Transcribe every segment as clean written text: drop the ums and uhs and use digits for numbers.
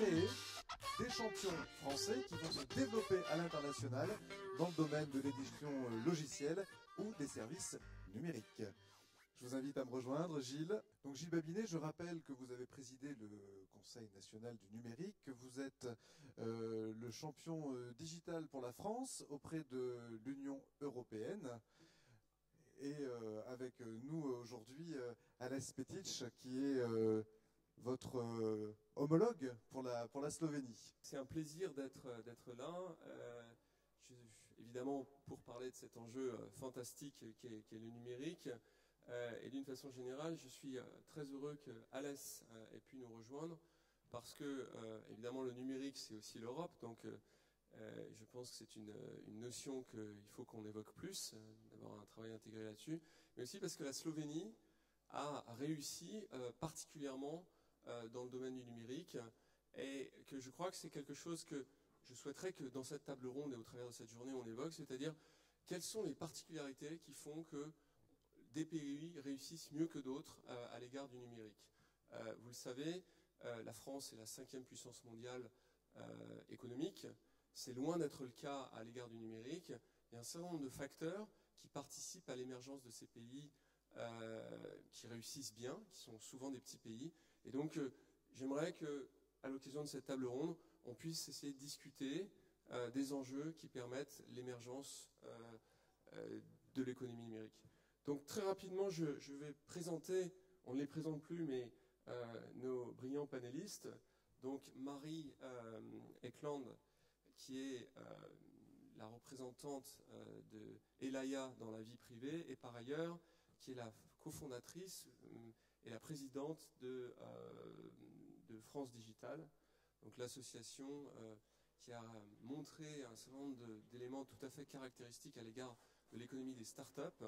créer des champions français qui vont se développer à l'international dans le domaine de l'édition logicielle ou des services numériques. Je vous invite à me rejoindre, Gilles. Donc Gilles Babinet, je rappelle que vous avez présidé le Conseil national du numérique, que vous êtes le champion digital pour la France auprès de l'Union européenne. Et avec nous aujourd'hui, Aleš Petic, qui est votre homologue pour la Slovénie. C'est un plaisir d'être là, évidemment pour parler de cet enjeu fantastique qu'est le numérique. Et d'une façon générale, je suis très heureux que Aleš ait pu nous rejoindre parce que, évidemment, le numérique, c'est aussi l'Europe. Donc, je pense que c'est une notion qu'il faut qu'on évoque plus, d'avoir un travail intégré là-dessus. Mais aussi parce que la Slovénie a réussi particulièrement dans le domaine du numérique et que je crois que c'est quelque chose que je souhaiterais que dans cette table ronde et au travers de cette journée, on évoque, c'est-à-dire quelles sont les particularités qui font que des pays réussissent mieux que d'autres à l'égard du numérique. Vous le savez, la France est la 5e puissance mondiale économique. C'est loin d'être le cas à l'égard du numérique. Il y a un certain nombre de facteurs qui participent à l'émergence de ces pays qui réussissent bien, qui sont souvent des petits pays. Et donc, j'aimerais qu'à l'occasion de cette table ronde, on puisse essayer de discuter des enjeux qui permettent l'émergence de l'économie numérique. Donc très rapidement, je vais présenter, on ne les présente plus, mais nos brillants panélistes. Donc Marie Ekland, qui est la représentante de Elaya dans la vie privée, et par ailleurs, qui est la cofondatrice et la présidente de France Digital, donc l'association qui a montré un certain nombre d'éléments tout à fait caractéristiques à l'égard de l'économie des startups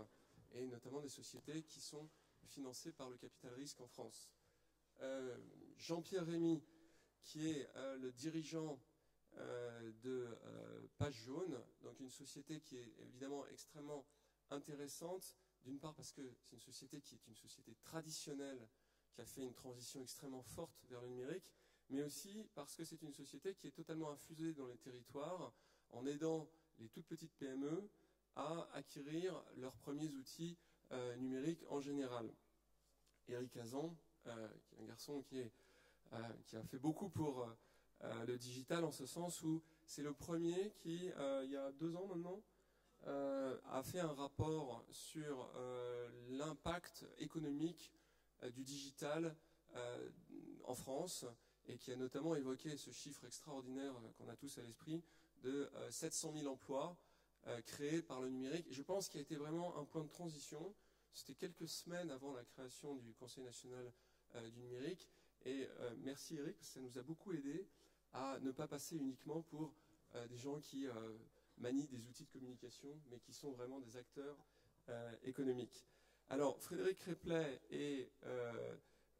et notamment des sociétés qui sont financées par le capital risque en France. Jean-Pierre Rémy, qui est le dirigeant de Page Jaune, donc une société qui est évidemment extrêmement intéressante, d'une part parce que c'est une société qui est une société traditionnelle, qui a fait une transition extrêmement forte vers le numérique, mais aussi parce que c'est une société qui est totalement infusée dans les territoires en aidant les toutes petites PME à acquérir leurs premiers outils numériques en général. Eric Hazan, qui est un garçon qui a fait beaucoup pour le digital, en ce sens où c'est le premier qui, il y a 2 ans maintenant, a fait un rapport sur l'impact économique du digital en France et qui a notamment évoqué ce chiffre extraordinaire qu'on a tous à l'esprit de 700 000 emplois créé par le numérique. Et je pense qu'il a été vraiment un point de transition. C'était quelques semaines avant la création du Conseil national du numérique. Et merci Eric, parce que ça nous a beaucoup aidé à ne pas passer uniquement pour des gens qui manient des outils de communication, mais qui sont vraiment des acteurs économiques. Alors, Frédéric Réplay est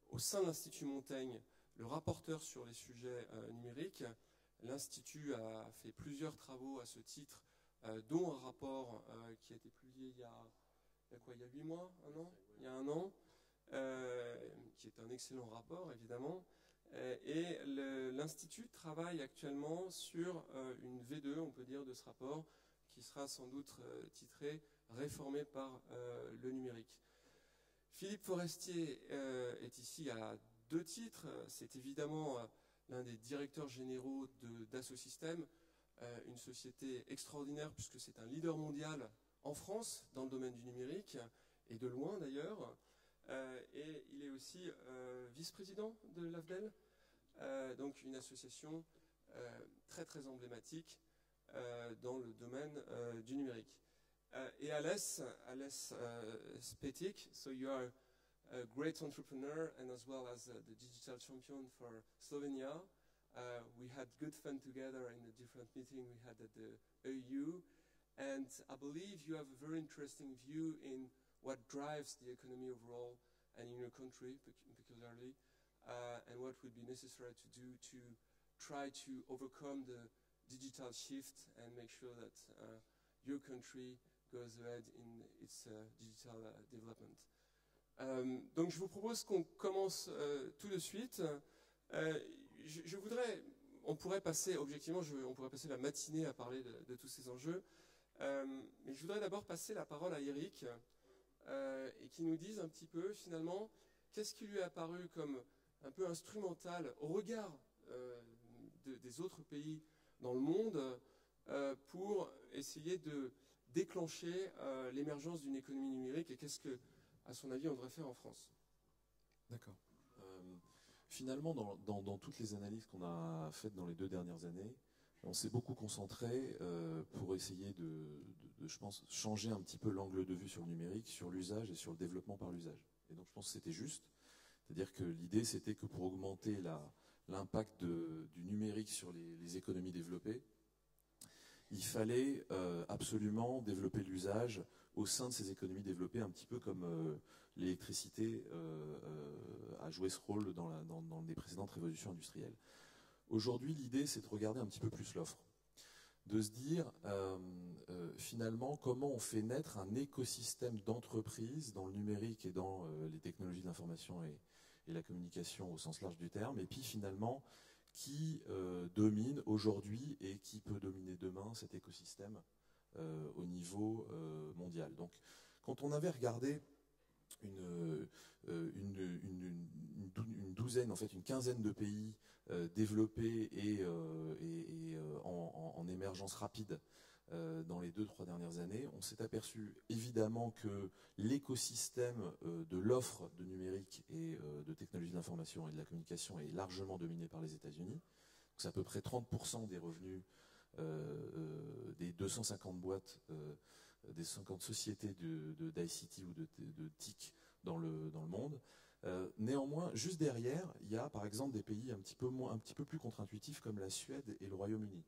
au sein de l'Institut Montaigne le rapporteur sur les sujets numériques. L'Institut a fait plusieurs travaux à ce titre, dont un rapport qui a été publié il y a 8 mois, un an, il y a 1 an, qui est un excellent rapport évidemment. Et l'Institut travaille actuellement sur une V2, on peut dire, de ce rapport, qui sera sans doute titré « Réformé par le numérique ». Philippe Forestier est ici à 2 titres. C'est évidemment l'un des directeurs généraux d'Assosystèmes, une société extraordinaire puisque c'est un leader mondial en France dans le domaine du numérique, et de loin d'ailleurs. Et il est aussi vice-président de l'AFDEL, donc une association très très emblématique dans le domaine du numérique. Et Aleš Petic, so you are a great entrepreneur and as well as the digital champion for Slovenia. We had good fun together in the different meetings we had at the EU, and I believe you have a very interesting view in what drives the economy overall and in your country particularly, and what would be necessary to do to try to overcome the digital shift and make sure that your country goes ahead in its digital development. Donc je vous propose qu'on commence tout de suite. Je voudrais on pourrait passer, objectivement, on pourrait passer la matinée à parler de tous ces enjeux. Mais je voudrais d'abord passer la parole à Eric et qui nous dise un petit peu, finalement, qu'est-ce qui lui est apparu comme un peu instrumental au regard des autres pays dans le monde pour essayer de déclencher l'émergence d'une économie numérique, et qu'est-ce que, à son avis, on devrait faire en France? D'accord. Finalement, dans toutes les analyses qu'on a faites dans les 2 dernières années, on s'est beaucoup concentré pour essayer je pense, changer un petit peu l'angle de vue sur le numérique, sur l'usage et sur le développement par l'usage. Et donc je pense que c'était juste. C'est-à-dire que l'idée, c'était que pour augmenter l'impact du numérique sur les économies développées, il fallait absolument développer l'usage au sein de ces économies développées, un petit peu comme l'électricité a joué ce rôle dans les précédentes révolutions industrielles. Aujourd'hui, l'idée, c'est de regarder un petit peu plus l'offre, de se dire finalement comment on fait naître un écosystème d'entreprises dans le numérique et dans les technologies de l'information et la communication au sens large du terme, et puis finalement qui domine aujourd'hui et qui peut dominer demain cet écosystème au niveau mondial. Donc, quand on avait regardé une douzaine, en fait une quinzaine de pays développés et en émergence rapide dans les 2-3 dernières années, on s'est aperçu évidemment que l'écosystème de l'offre de numérique et de technologie de l'information et de la communication est largement dominé par les États-Unis. C'est à peu près 30% des revenus des 250 boîtes, des 50 sociétés d'ICT ou de TIC dans le monde. Néanmoins, juste derrière, il y a par exemple des pays un petit peu plus contre-intuitifs comme la Suède et le Royaume-Uni.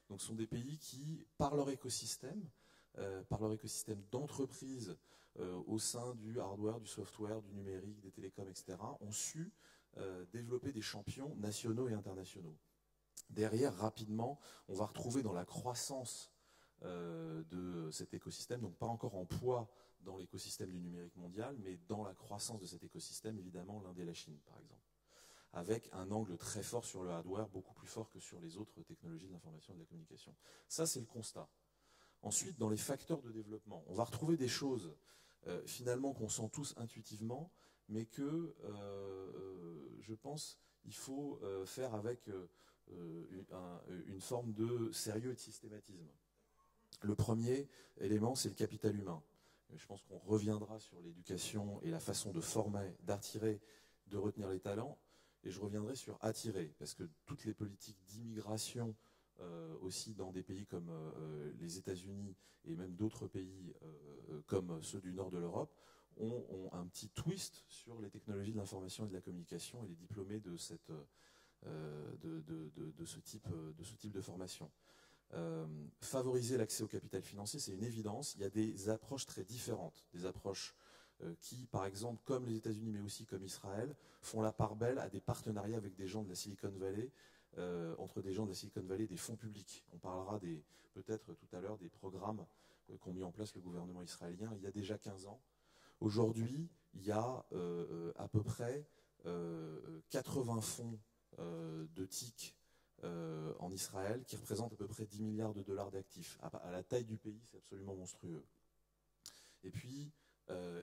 Donc ce sont des pays qui, par leur écosystème d'entreprise au sein du hardware, du software, du numérique, des télécoms, etc., ont su développer des champions nationaux et internationaux. Derrière, rapidement, on va retrouver dans la croissance de cet écosystème, donc pas encore en poids dans l'écosystème du numérique mondial, mais dans la croissance de cet écosystème, évidemment, l'Inde et la Chine, par exemple, avec un angle très fort sur le hardware, beaucoup plus fort que sur les autres technologies de l'information et de la communication. Ça, c'est le constat. Ensuite, dans les facteurs de développement, on va retrouver des choses, finalement, qu'on sent tous intuitivement, mais que, je pense, il faut faire avec une forme de sérieux et de systématisme. Le premier élément, c'est le capital humain. Je pense qu'on reviendra sur l'éducation et la façon de former, d'attirer, de retenir les talents. Et je reviendrai sur attirer, parce que toutes les politiques d'immigration, aussi dans des pays comme les États-Unis et même d'autres pays comme ceux du nord de l'Europe, ont un petit twist sur les technologies de l'information et de la communication et les diplômés de ce type de formation. Favoriser l'accès au capital financier, c'est une évidence. Il y a des approches très différentes, des approches qui, par exemple, comme les États-Unis, mais aussi comme Israël, font la part belle à des partenariats avec des gens de la Silicon Valley, entre des gens de la Silicon Valley et des fonds publics. On parlera peut-être tout à l'heure des programmes qu'ont mis en place le gouvernement israélien il y a déjà 15 ans. Aujourd'hui, il y a à peu près 80 fonds de TIC en Israël qui représentent à peu près 10 milliards de dollars d'actifs. À la taille du pays, c'est absolument monstrueux. Et puis,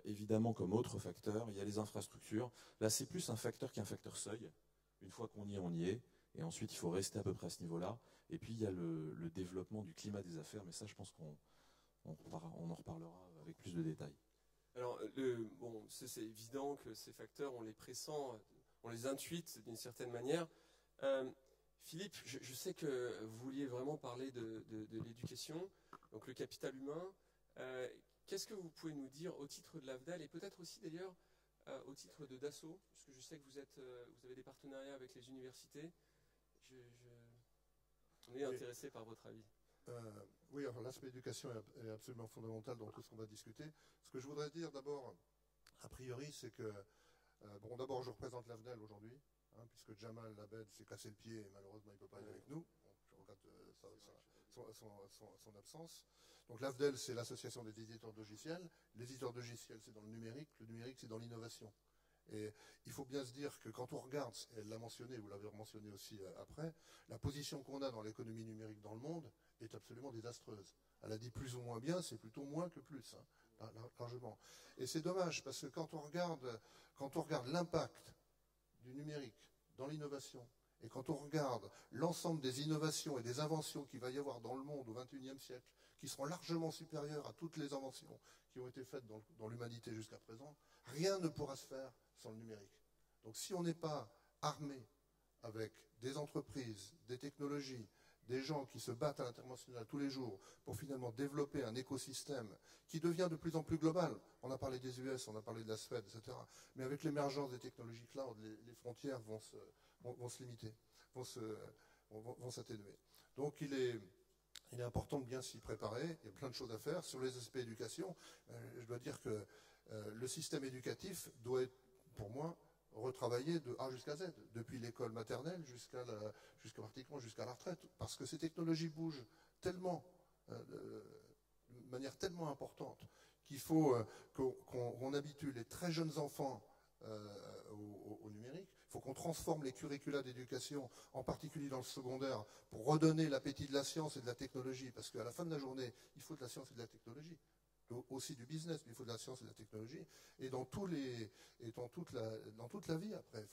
évidemment, comme autre facteur, il y a les infrastructures. Là, c'est plus un facteur qu'un facteur seuil. Une fois qu'on y est, on y est. Et ensuite, il faut rester à peu près à ce niveau-là. Et puis, il y a le développement du climat des affaires. Mais ça, je pense qu'on en reparlera avec plus de détails. Alors, c'est évident que ces facteurs, on les pressent, on les intuite d'une certaine manière. Philippe, je sais que vous vouliez vraiment parler de l'éducation, donc le capital humain. Qu'est-ce que vous pouvez nous dire au titre de l'AFDAL et peut-être aussi d'ailleurs au titre de Dassault, puisque je sais que vous avez des partenariats avec les universités. On est intéressé par votre avis. Oui, alors l'aspect éducation est absolument fondamental dans tout ce qu'on va discuter. Ce que je voudrais dire d'abord, a priori, c'est que, d'abord je représente l'AFDAL aujourd'hui, puisque Jamal Labed s'est cassé le pied et malheureusement il ne peut pas être avec nous. Je regrette son absence. Donc l'AFDAL, c'est l'association des éditeurs de logiciels. Les éditeurs de logiciels, c'est dans le numérique c'est dans l'innovation. Et il faut bien se dire que quand on regarde, elle l'a mentionné, vous l'avez mentionné aussi après, la position qu'on a dans l'économie numérique dans le monde est absolument désastreuse. Elle a dit plus ou moins bien, c'est plutôt moins que plus, hein, largement. Et c'est dommage, parce que quand on regarde l'impact du numérique dans l'innovation, et quand on regarde l'ensemble des innovations et des inventions qu'il va y avoir dans le monde au XXIe siècle, qui seront largement supérieures à toutes les inventions qui ont été faites dans l'humanité jusqu'à présent, rien ne pourra se faire sans le numérique. Donc si on n'est pas armé avec des entreprises, des technologies, des gens qui se battent à l'international tous les jours pour finalement développer un écosystème qui devient de plus en plus global. On a parlé des US, on a parlé de la Suède, etc. Mais avec l'émergence des technologies cloud, les frontières vont se limiter, vont s'atténuer. Donc il est important de bien s'y préparer. Il y a plein de choses à faire. Sur les aspects éducation, je dois dire que le système éducatif doit être, pour moi, retravaillé de A jusqu'à Z, depuis l'école maternelle pratiquement jusqu'à la retraite, parce que ces technologies bougent tellement, de manière tellement importante, qu'il faut qu'on habitue les très jeunes enfants au numérique. Il faut qu'on transforme les curricula d'éducation, en particulier dans le secondaire, pour redonner l'appétit de la science et de la technologie, parce qu'à la fin de la journée, il faut de la science et de la technologie. Aussi du business, mais il faut de la science et de la technologie, et dans toute la vie après.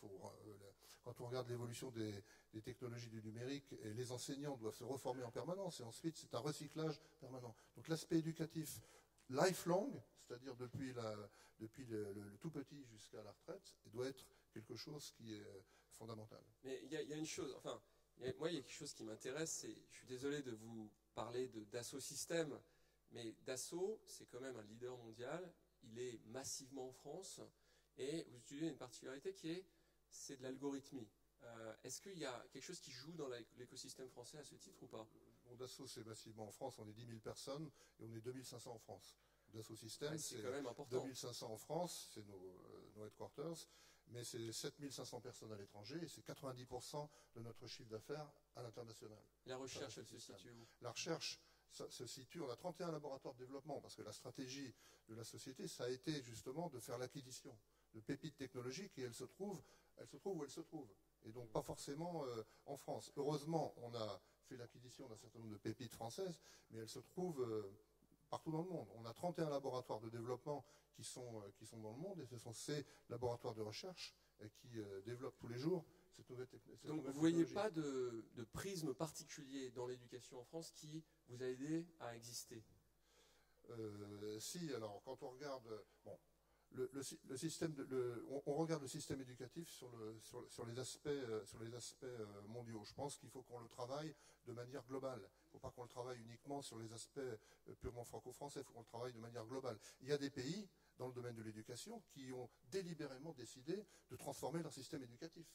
Quand on regarde l'évolution des technologies du numérique, et les enseignants doivent se reformer en permanence, et ensuite c'est un recyclage permanent. Donc l'aspect éducatif lifelong, c'est-à-dire depuis le tout petit jusqu'à la retraite, doit être quelque chose qui est fondamental. Mais il y a une chose, enfin, moi il y a quelque chose qui m'intéresse, je suis désolé de vous parler de Dassault Systèmes, mais Dassault, c'est quand même un leader mondial, il est massivement en France, et vous utilisez une particularité c'est de l'algorithmie. Est-ce qu'il y a quelque chose qui joue dans l'écosystème français à ce titre ou pas? Bon, Dassault, c'est massivement en France, on est 10 000 personnes, et on est 2500 en France. Dassault Systèmes, c'est quand même important. 2500 en France, c'est nos headquarters, mais c'est 7500 personnes à l'étranger, et c'est 90% de notre chiffre d'affaires à l'international. La recherche, elle se situe où? La recherche se situe, on a 31 laboratoires de développement, parce que la stratégie de la société, ça a été justement de faire l'acquisition de pépites technologiques, et elles se trouvent où elles se trouvent. Et donc pas forcément en France. Heureusement, on a fait l'acquisition d'un certain nombre de pépites françaises, mais elles se trouvent partout dans le monde. On a 31 laboratoires de développement qui sont dans le monde, et ce sont ces laboratoires de recherche qui développent tous les jours cette nouvelle technologie. Donc vous ne voyez pas de prisme particulier dans l'éducation en France qui vous a aidé à exister? Si, alors quand on regarde... Bon, on regarde le système éducatif sur les aspects mondiaux. Je pense qu'il faut qu'on le travaille de manière globale. Il ne faut pas qu'on le travaille uniquement sur les aspects purement franco-français, il faut qu'on le travaille de manière globale. Il y a des pays, dans le domaine de l'éducation, qui ont délibérément décidé de transformer leur système éducatif,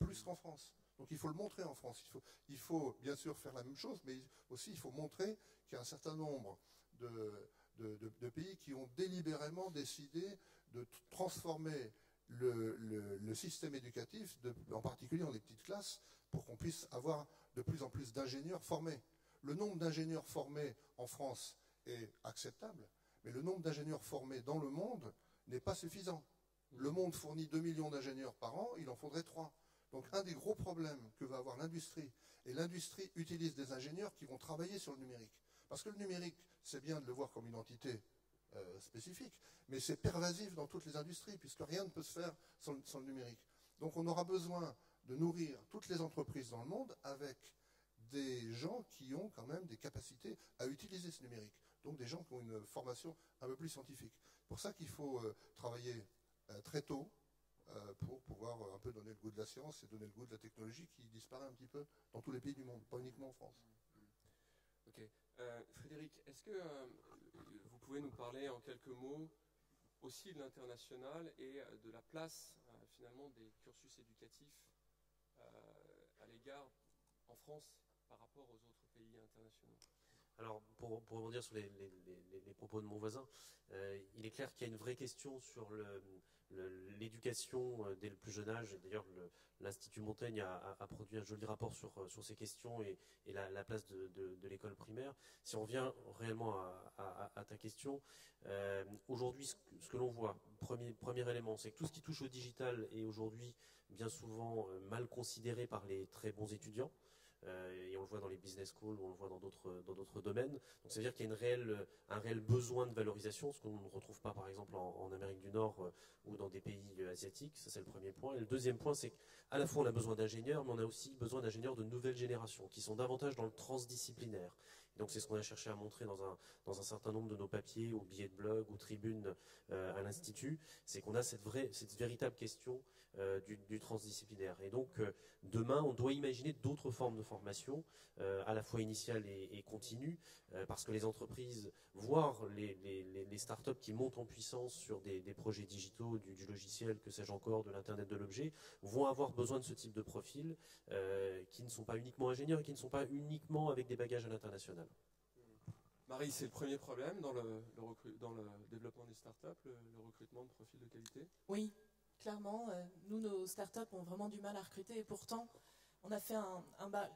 plus qu'en France. Donc il faut le montrer en France. Il faut bien sûr faire la même chose, mais aussi il faut montrer qu'il y a un certain nombre de pays qui ont délibérément décidé de transformer le système éducatif, en particulier dans les petites classes, pour qu'on puisse avoir de plus en plus d'ingénieurs formés. Le nombre d'ingénieurs formés en France est acceptable, mais le nombre d'ingénieurs formés dans le monde n'est pas suffisant. Le monde fournit 2 millions d'ingénieurs par an, il en faudrait 3. Donc un des gros problèmes que va avoir l'industrie, et l'industrie utilise des ingénieurs qui vont travailler sur le numérique. Parce que le numérique, c'est bien de le voir comme une entité spécifique, mais c'est pervasif dans toutes les industries, puisque rien ne peut se faire sans le numérique. Donc on aura besoin de nourrir toutes les entreprises dans le monde avec des gens qui ont quand même des capacités à utiliser ce numérique. Donc des gens qui ont une formation un peu plus scientifique. C'est pour ça qu'il faut travailler très tôt pour pouvoir un peu donner le goût de la science et donner le goût de la technologie qui disparaît un petit peu dans tous les pays du monde, pas uniquement en France. Ok. Frédéric, est-ce que vous pouvez nous parler en quelques mots aussi de l'international et de la place finalement des cursus éducatifs à l'égard en France par rapport aux autres pays internationaux? Alors, pour rebondir sur les propos de mon voisin, il est clair qu'il y a une vraie question sur l'éducation dès le plus jeune âge. D'ailleurs, l'Institut Montaigne a produit un joli rapport sur ces questions et la place de l'école primaire. Si on revient réellement à ta question, aujourd'hui, ce que l'on voit, premier élément, c'est que tout ce qui touche au digital est aujourd'hui bien souvent mal considéré par les très bons étudiants. Et on le voit dans les business schools, on le voit dans d'autres domaines. Donc ça veut dire qu'il y a un réel besoin de valorisation, ce qu'on ne retrouve pas par exemple en Amérique du Nord ou dans des pays asiatiques. Ça, c'est le premier point. Et le deuxième point, c'est qu'à la fois on a besoin d'ingénieurs, mais on a aussi besoin d'ingénieurs de nouvelle génération qui sont davantage dans le transdisciplinaire. Et donc c'est ce qu'on a cherché à montrer dans un certain nombre de nos papiers, ou billets de blog, ou tribunes à l'Institut, c'est qu'on a cette véritable question du transdisciplinaire. Et donc demain, on doit imaginer d'autres formes de formation, à la fois initiale et continue, parce que les entreprises, voire les startups qui montent en puissance sur des projets digitaux, du logiciel, que sais-je encore, de l'Internet de l'objet, vont avoir besoin de ce type de profil, qui ne sont pas uniquement ingénieurs et qui ne sont pas uniquement avec des bagages à l'international. Marie, c'est le premier problème dans le développement des startups, le recrutement de profils de qualité? Oui, clairement. Nous, nos startups ont vraiment du mal à recruter et pourtant, on a fait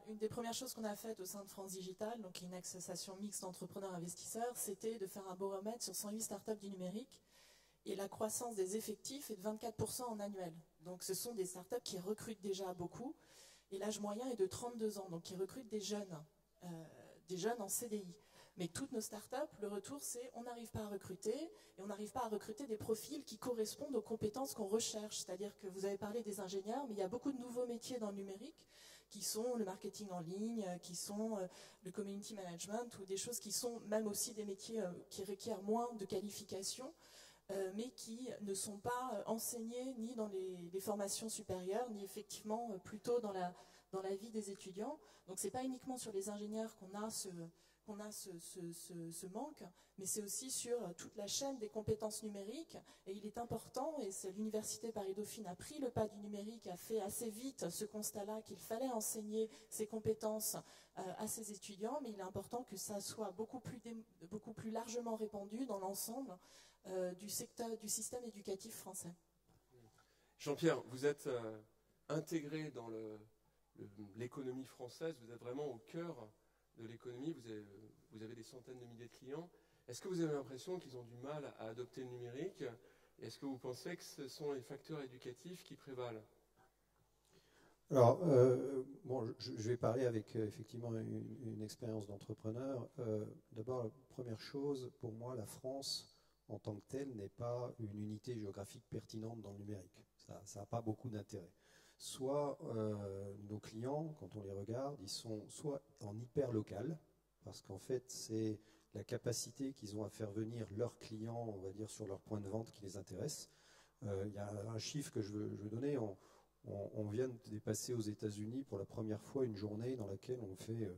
une des premières choses qu'on a faites au sein de France Digital, donc une association mixte d'entrepreneurs investisseurs, c'était de faire un baromètre sur 108 startups du numérique. Et la croissance des effectifs est de 24% en annuel. Donc ce sont des startups qui recrutent déjà beaucoup. Et l'âge moyen est de 32 ans, donc qui recrutent des jeunes en CDI. Mais toutes nos startups, le retour, c'est on n'arrive pas à recruter, et on n'arrive pas à recruter des profils qui correspondent aux compétences qu'on recherche. C'est-à-dire que vous avez parlé des ingénieurs, mais il y a beaucoup de nouveaux métiers dans le numérique, qui sont le marketing en ligne, qui sont le community management, ou des choses qui sont même aussi des métiers qui requièrent moins de qualifications, mais qui ne sont pas enseignés ni dans les formations supérieures, ni effectivement plutôt dans la vie des étudiants. Donc c'est pas uniquement sur les ingénieurs qu'on a ce manque, mais c'est aussi sur toute la chaîne des compétences numériques. Et il est important, et c'est l'Université Paris-Dauphine a pris le pas du numérique, a fait assez vite ce constat-là qu'il fallait enseigner ces compétences à ses étudiants, mais il est important que ça soit beaucoup plus largement répandu dans l'ensemble du système éducatif français. Jean-Pierre, vous êtes intégré dans l'économie française, vous êtes vraiment au cœur de l'économie, vous avez des centaines de milliers de clients. Est-ce que vous avez l'impression qu'ils ont du mal à adopter le numérique? Est-ce que vous pensez que ce sont les facteurs éducatifs qui prévalent? Alors, je vais parler avec effectivement une expérience d'entrepreneur. D'abord, la première chose, pour moi, la France, en tant que telle, n'est pas une unité géographique pertinente dans le numérique. Ça n'a pas beaucoup d'intérêt. Soit nos clients, quand on les regarde, ils sont soit en hyper local, parce qu'en fait, c'est la capacité qu'ils ont à faire venir leurs clients, on va dire, sur leur point de vente qui les intéresse. Il y a un chiffre que je veux donner. On vient de dépasser aux États-Unis pour la première fois une journée dans laquelle on fait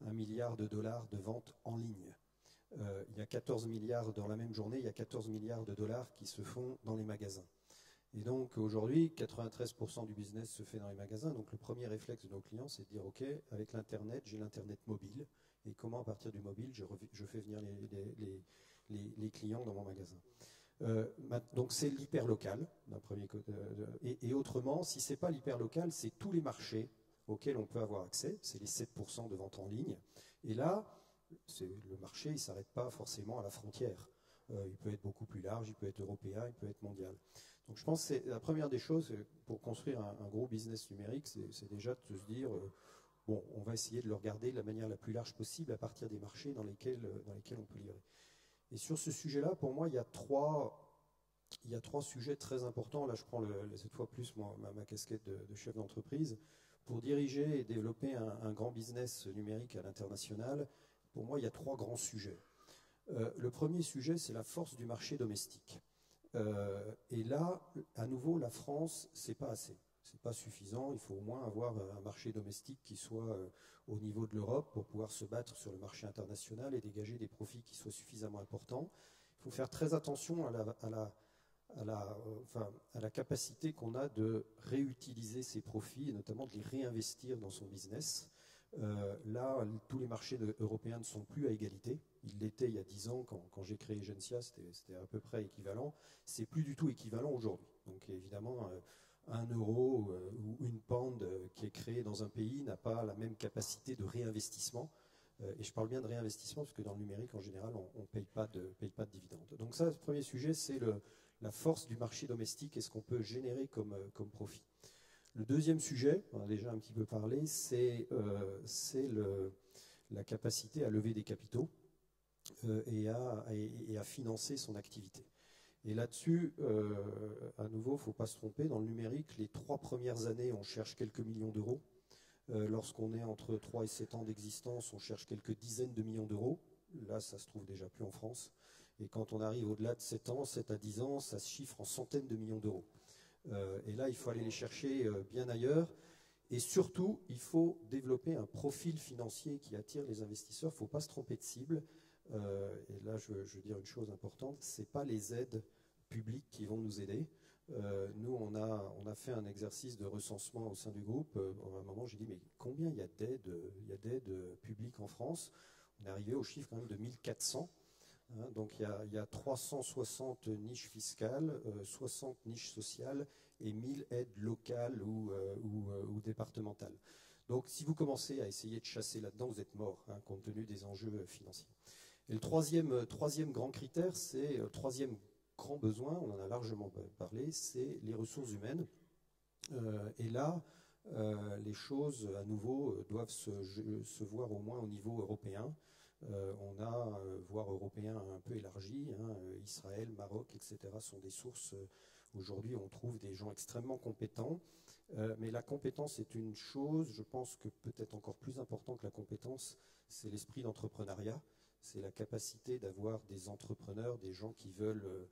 $1 milliard de ventes en ligne. Il y a 14 milliards dans la même journée, il y a 14 milliards de dollars qui se font dans les magasins. Et donc aujourd'hui, 93% du business se fait dans les magasins. Donc le premier réflexe de nos clients, c'est de dire ok, avec l'Internet, j'ai l'Internet mobile. Et comment à partir du mobile, je fais venir les clients dans mon magasin. Donc c'est l'hyperlocal d'un premier côté. Et autrement, si ce n'est pas l'hyperlocal, c'est tous les marchés auxquels on peut avoir accès. C'est les 7% de vente en ligne. Et là, le marché, il ne s'arrête pas forcément à la frontière. Il peut être beaucoup plus large, il peut être européen, il peut être mondial. Donc je pense que c'est la première des choses pour construire un gros business numérique, c'est déjà de se dire, bon, on va essayer de le regarder de la manière la plus large possible à partir des marchés dans lesquels on peut livrer. Et sur ce sujet-là, pour moi, il y a trois sujets très importants. Là, je prends cette fois plus ma casquette de chef d'entreprise. Pour diriger et développer un grand business numérique à l'international, pour moi, il y a trois grands sujets. Le premier sujet, c'est la force du marché domestique. Et là, à nouveau, la France, c'est pas assez. C'est pas suffisant. Il faut au moins avoir un marché domestique qui soit au niveau de l'Europe pour pouvoir se battre sur le marché international et dégager des profits qui soient suffisamment importants. Il faut faire très attention à la capacité qu'on a de réutiliser ces profits et notamment de les réinvestir dans son business. Là, tous les marchés européens ne sont plus à égalité. Ils l'étaient il y a 10 ans, quand j'ai créé Gencia, c'était à peu près équivalent. C'est plus du tout équivalent aujourd'hui. Donc évidemment, 1 euro ou une pound qui est créée dans un pays n'a pas la même capacité de réinvestissement. Et je parle bien de réinvestissement parce que dans le numérique, en général, on ne paye pas de dividendes. Donc ça, le premier sujet, c'est la force du marché domestique et ce qu'on peut générer comme profit. Le deuxième sujet, on a déjà un petit peu parlé, c'est la capacité à lever des capitaux et à financer son activité. Et là-dessus, à nouveau, il ne faut pas se tromper, dans le numérique, les 3 premières années, on cherche quelques millions d'euros. Lorsqu'on est entre 3 et 7 ans d'existence, on cherche quelques dizaines de millions d'euros. Là, ça se trouve déjà plus en France. Et quand on arrive au-delà de 7 ans, 7 à 10 ans, ça se chiffre en centaines de millions d'euros. Et là, il faut aller les chercher bien ailleurs. Et surtout, il faut développer un profil financier qui attire les investisseurs. Il ne faut pas se tromper de cible. Et là, je veux dire une chose importante, ce n'est pas les aides publiques qui vont nous aider. Nous, on a fait un exercice de recensement au sein du groupe. À un moment, j'ai dit, mais combien il y a d'aides publiques en France? On est arrivé au chiffre quand même de 1400. Hein, donc il y a 360 niches fiscales, 60 niches sociales et 1000 aides locales ou départementales. Donc si vous commencez à essayer de chasser là-dedans, vous êtes mort, hein, compte tenu des enjeux financiers. Et le troisième grand critère, c'est le troisième grand besoin, on en a largement parlé, c'est les ressources humaines. Et là, les choses, à nouveau, doivent se voir au moins au niveau européen. On a, voire européen un peu élargi, hein, Israël, Maroc, etc. sont des sources. Aujourd'hui, on trouve des gens extrêmement compétents. Mais la compétence est une chose, je pense que peut-être encore plus important que la compétence, c'est l'esprit d'entrepreneuriat. C'est la capacité d'avoir des entrepreneurs, des gens qui veulent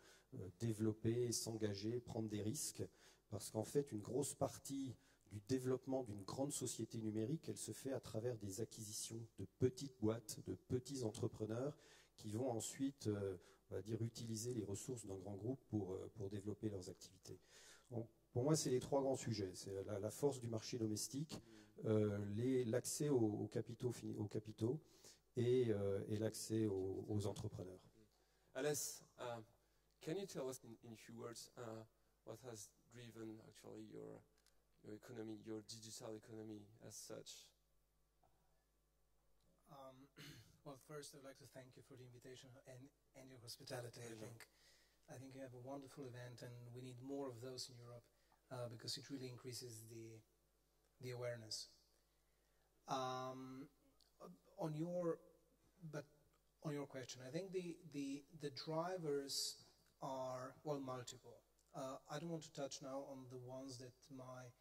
développer, s'engager, prendre des risques. Parce qu'en fait, une grosse partie du développement d'une grande société numérique, elle se fait à travers des acquisitions de petites boîtes, de petits entrepreneurs qui vont ensuite, on va dire, utiliser les ressources d'un grand groupe pour développer leurs activités. Donc, pour moi, c'est les 3 grands sujets. C'est la force du marché domestique, l'accès aux capitaux et l'accès aux entrepreneurs. Alès, can you tell us in few words what has driven actually your economy, your digital economy as such? Well, first, I'd like to thank you for the invitation and your hospitality. I think you have a wonderful event, and we need more of those in Europe because it really increases the awareness. On your question, I think the drivers are, well, multiple. I don't want to touch now on the ones that my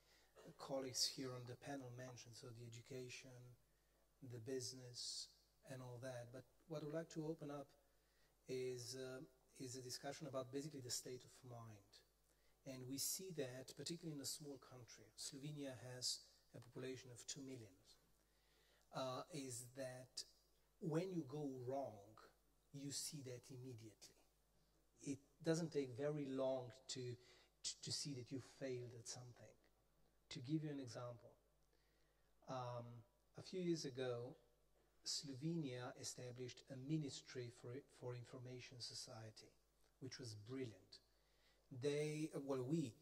colleagues here on the panel mentioned, so the education, the business, and all that. But what I would like to open up is a discussion about basically the state of mind. And we see that, particularly in a small country, Slovenia has a population of 2 million, is that when you go wrong, you see that immediately. It doesn't take very long to see that you failed at something. To give you an example, a few years ago, Slovenia established a ministry for information society, which was brilliant. We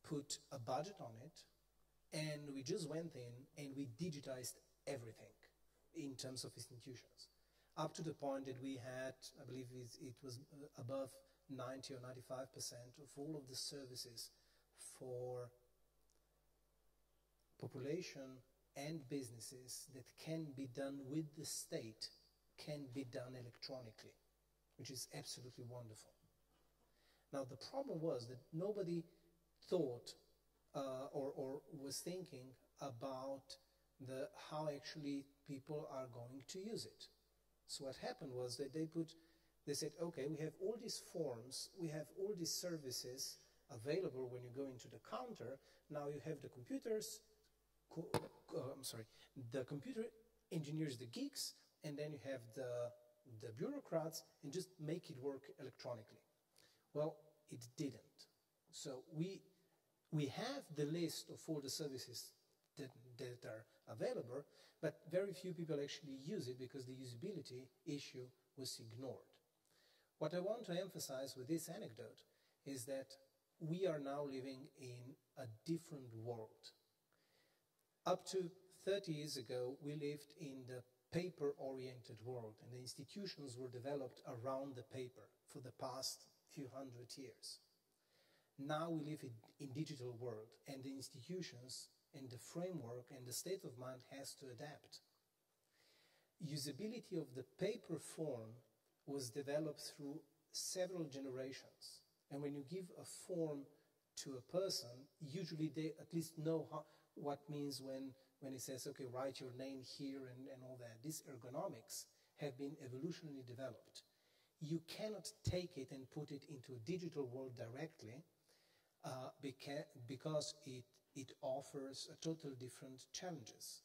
put a budget on it, and we just went in and we digitized everything in terms of institutions, up to the point that we had, I believe it was above 90 or 95% of all of the services for population and businesses that can be done with the state can be done electronically, which is absolutely wonderful. Now, the problem was that nobody thought or was thinking about how actually people are going to use it. So what happened was that they said, okay, we have all these forms, we have all these services available when you go into the counter. Now you have the computers, the computer engineers, the geeks, and then you have the bureaucrats, and just make it work electronically. Well, it didn't. So we have the list of all the services that are available, but very few people actually use it because the usability issue was ignored. What I want to emphasize with this anecdote is that we are now living in a different world. Up to 30 years ago, we lived in the paper-oriented world, and the institutions were developed around the paper for the past few hundred years. Now we live in digital world, and the institutions and the framework and the state of mind has to adapt. Usability of the paper form was developed through several generations. And when you give a form to a person, usually they at least know what means when it says, okay, write your name here and all that. These ergonomics have been evolutionarily developed. You cannot take it and put it into a digital world directly because it offers a total different challenges.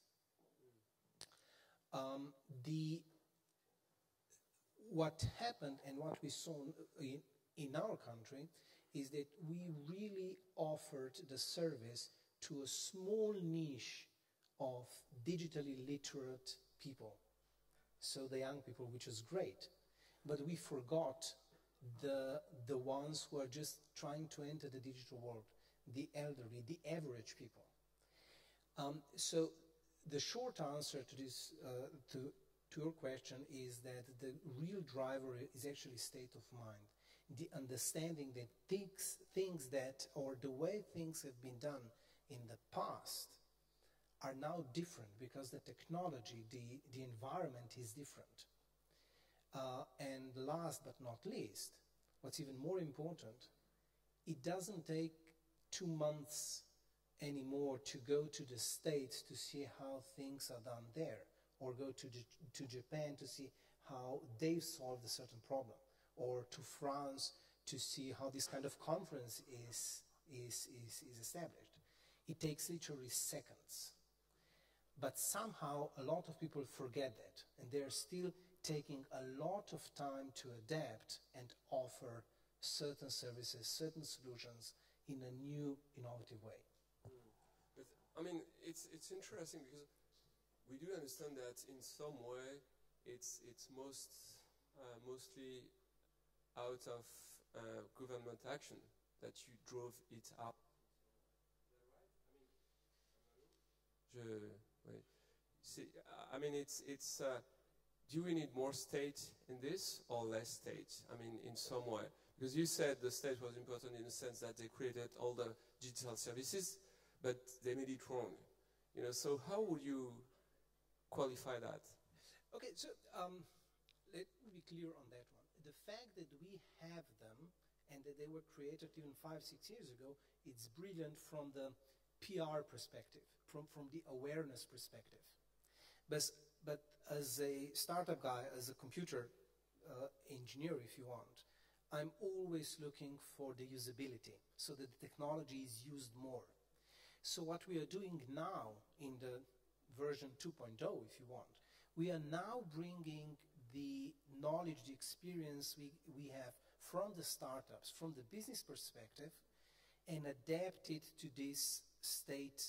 What happened and what we saw in our country is that we really offered the service to a small niche of digitally literate people. So the young people, which is great, but we forgot the ones who are just trying to enter the digital world, the elderly, the average people. So the short answer to this, to your question is that the real driver is actually state of mind. The understanding that things that, or the way things have been done in the past are now different because the technology, the environment is different. And last but not least, what's even more important, it doesn't take 2 months anymore to go to the States to see how things are done there, or go to Japan to see how they've solved a certain problem, or to France to see how this kind of conference is established. It takes literally seconds. But somehow a lot of people forget that, and they're still taking a lot of time to adapt and offer certain services, certain solutions in a new, innovative way. But, I mean, it's interesting because we do understand that in some way it's mostly out of government action that you drove it up. I mean, do we need more state in this or less state? I mean, in some way. Because you said the state was important in the sense that they created all the digital services, but they made it wrong. You know, so how would you qualify that? Okay, so let me be clear on that one. The fact that we have them and that they were created even 5-6 years ago, it's brilliant from the PR perspective, from the awareness perspective. But as a startup guy, as a computer engineer, if you want, I'm always looking for the usability so that the technology is used more. So what we are doing now in the version 2.0, if you want, we are now bringing the knowledge, the experience we have from the startups, from the business perspective, and adapt it to these state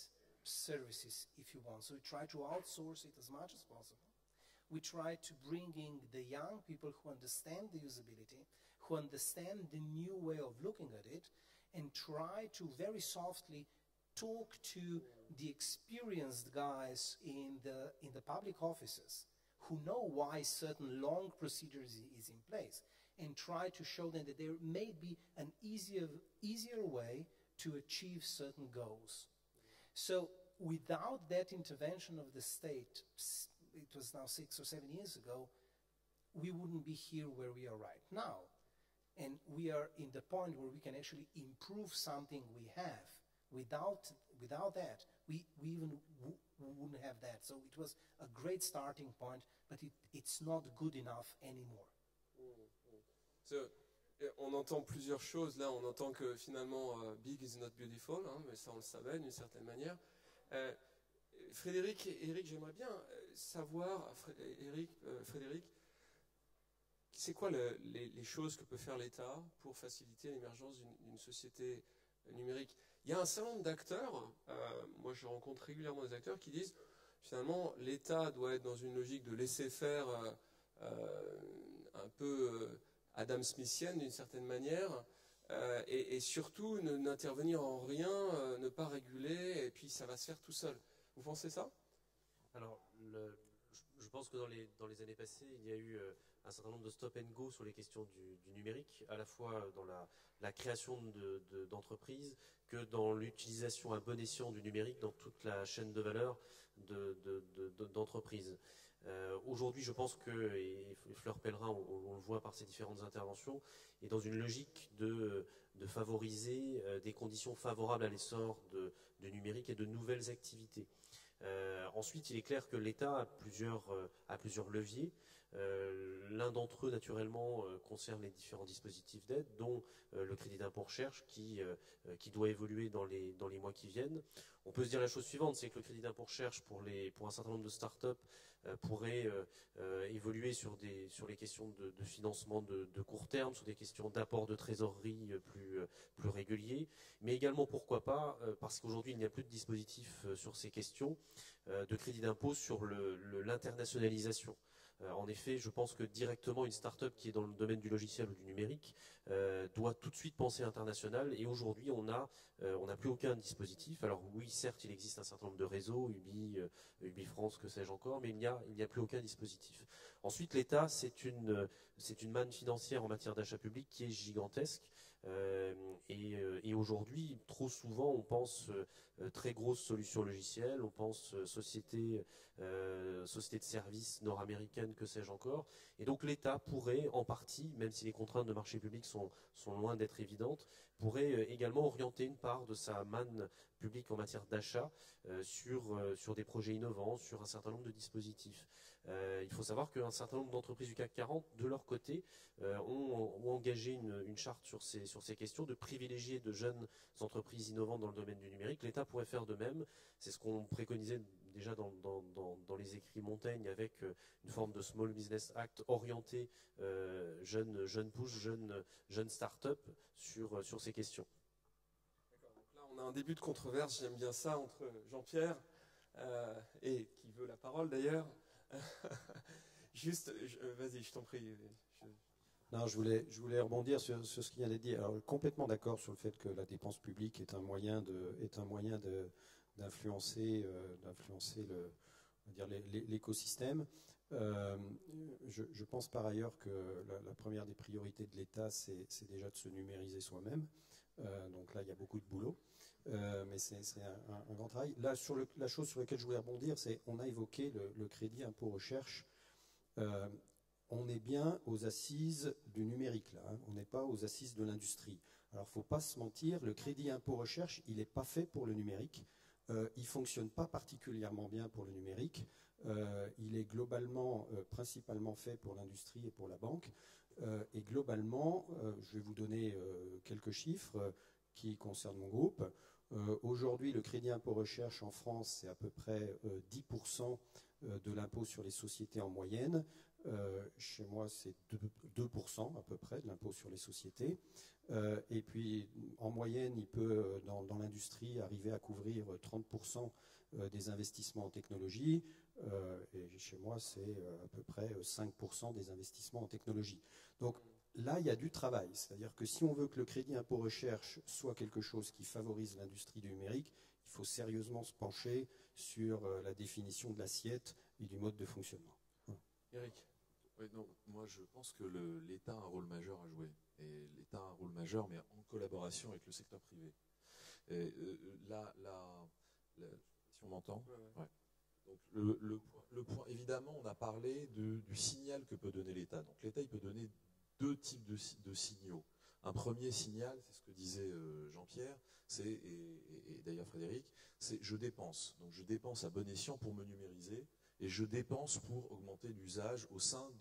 services, if you want. So we try to outsource it as much as possible. We try to bring in the young people who understand the usability, who understand the new way of looking at it, and try to very softly talk to the experienced guys in the public offices who know why certain long procedures is in place, and try to show them that there may be an easier way to achieve certain goals. So without that intervention of the state, it was now 6 or 7 years ago, we wouldn't be here where we are right now. And we are in the point where we can actually improve something we have. Without that, we even wouldn't have that. So it was a great starting point, but it's not good enough anymore. So, on entend plusieurs choses. Là, on entend que finalement, big is not beautiful, hein, mais ça on le savait d'une certaine manière. Frédéric et Eric, j'aimerais bien savoir, Frédéric, c'est quoi les choses que peut faire l'État pour faciliter l'émergence d'une société numérique? Il y a un certain nombre d'acteurs, moi je rencontre régulièrement des acteurs qui disent finalement l'État doit être dans une logique de laisser faire un peu Adam Smithienne d'une certaine manière, et surtout n'intervenir en rien, ne pas réguler, et puis ça va se faire tout seul. Vous pensez ça? Alors, je pense que dans les années passées, il y a eu un certain nombre de stop and go sur les questions du numérique, à la fois dans la création d'entreprises que dans l'utilisation à bon escient du numérique dans toute la chaîne de valeur d'entreprises. Aujourd'hui, je pense que, et Fleur Pellerin, on le voit par ses différentes interventions, est dans une logique de favoriser des conditions favorables à l'essor du numérique et de nouvelles activités. Ensuite, il est clair que l'État a plusieurs leviers. L'un d'entre eux, naturellement, concerne les différents dispositifs d'aide, dont le crédit d'impôt recherche qui doit évoluer dans les mois qui viennent. On peut se dire la chose suivante, c'est que le crédit d'impôt recherche pour un certain nombre de start-up pourrait évoluer sur les questions de financement de court terme, sur des questions d'apport de trésorerie plus réguliers, mais également, pourquoi pas, parce qu'aujourd'hui il n'y a plus de dispositif sur ces questions, de crédit d'impôt sur l'internationalisation. En effet, je pense que directement une start-up qui est dans le domaine du logiciel ou du numérique doit tout de suite penser international, et aujourd'hui on n'a plus aucun dispositif. Alors oui, certes, il existe un certain nombre de réseaux, Ubi France, que sais-je encore, mais il n'y a plus aucun dispositif. Ensuite, l'État, c'est une manne financière en matière d'achat public qui est gigantesque. Et aujourd'hui, trop souvent, on pense très grosses solutions logicielles, on pense société de services nord-américaines, que sais-je encore. Et donc l'État pourrait, en partie, même si les contraintes de marché public sont loin d'être évidentes, pourrait également orienter une part de sa manne publique en matière d'achat sur des projets innovants, sur un certain nombre de dispositifs. Il faut savoir qu'un certain nombre d'entreprises du CAC 40, de leur côté, ont engagé une charte sur ces questions, de privilégier de jeunes entreprises innovantes dans le domaine du numérique. L'État pourrait faire de même. C'est ce qu'on préconisait déjà dans les écrits Montaigne, avec une forme de Small Business Act orienté jeunes push, jeunes start-up sur ces questions. D'accord, donc là on a un début de controverse, j'aime bien ça, entre Jean-Pierre et qui veut la parole d'ailleurs. Juste, vas-y, je t'en prie. Non, je voulais rebondir sur ce qu'il vient d'être dit. Alors, complètement d'accord sur le fait que la dépense publique est un moyen d'influencer l'écosystème. Je pense par ailleurs que la première des priorités de l'État, c'est déjà de se numériser soi-même. Donc là, il y a beaucoup de boulot. Mais c'est un grand travail. Là, la chose sur laquelle je voulais rebondir, c'est on a évoqué le crédit impôt recherche. On est bien aux assises du numérique, là. Hein. On n'est pas aux assises de l'industrie. Alors, il ne faut pas se mentir, le crédit impôt recherche, il n'est pas fait pour le numérique. Il ne fonctionne pas particulièrement bien pour le numérique. Il est globalement, principalement fait pour l'industrie et pour la banque. Et globalement, je vais vous donner quelques chiffres qui concernent mon groupe. Aujourd'hui, le crédit impôt recherche en France, c'est à peu près 10% de l'impôt sur les sociétés en moyenne. Chez moi, c'est 2% à peu près de l'impôt sur les sociétés. Et puis, en moyenne, il peut, dans l'industrie, arriver à couvrir 30% des investissements en technologie. Et chez moi, c'est à peu près 5% des investissements en technologie. Donc, là, il y a du travail. C'est-à-dire que si on veut que le crédit impôt recherche soit quelque chose qui favorise l'industrie du numérique, il faut sérieusement se pencher sur la définition de l'assiette et du mode de fonctionnement. Eric. Oui, non, moi je pense que l'État a un rôle majeur à jouer. Et l'État a un rôle majeur, mais en collaboration avec le secteur privé. Et, si on m'entend, ouais. Donc le point, évidemment, on a parlé du signal que peut donner l'État. Donc l'État, il peut donner deux types de signaux. Un premier signal, c'est ce que disait Jean-Pierre, et d'ailleurs Frédéric, c'est je dépense. Donc je dépense à bon escient pour me numériser, et je dépense pour augmenter l'usage au sein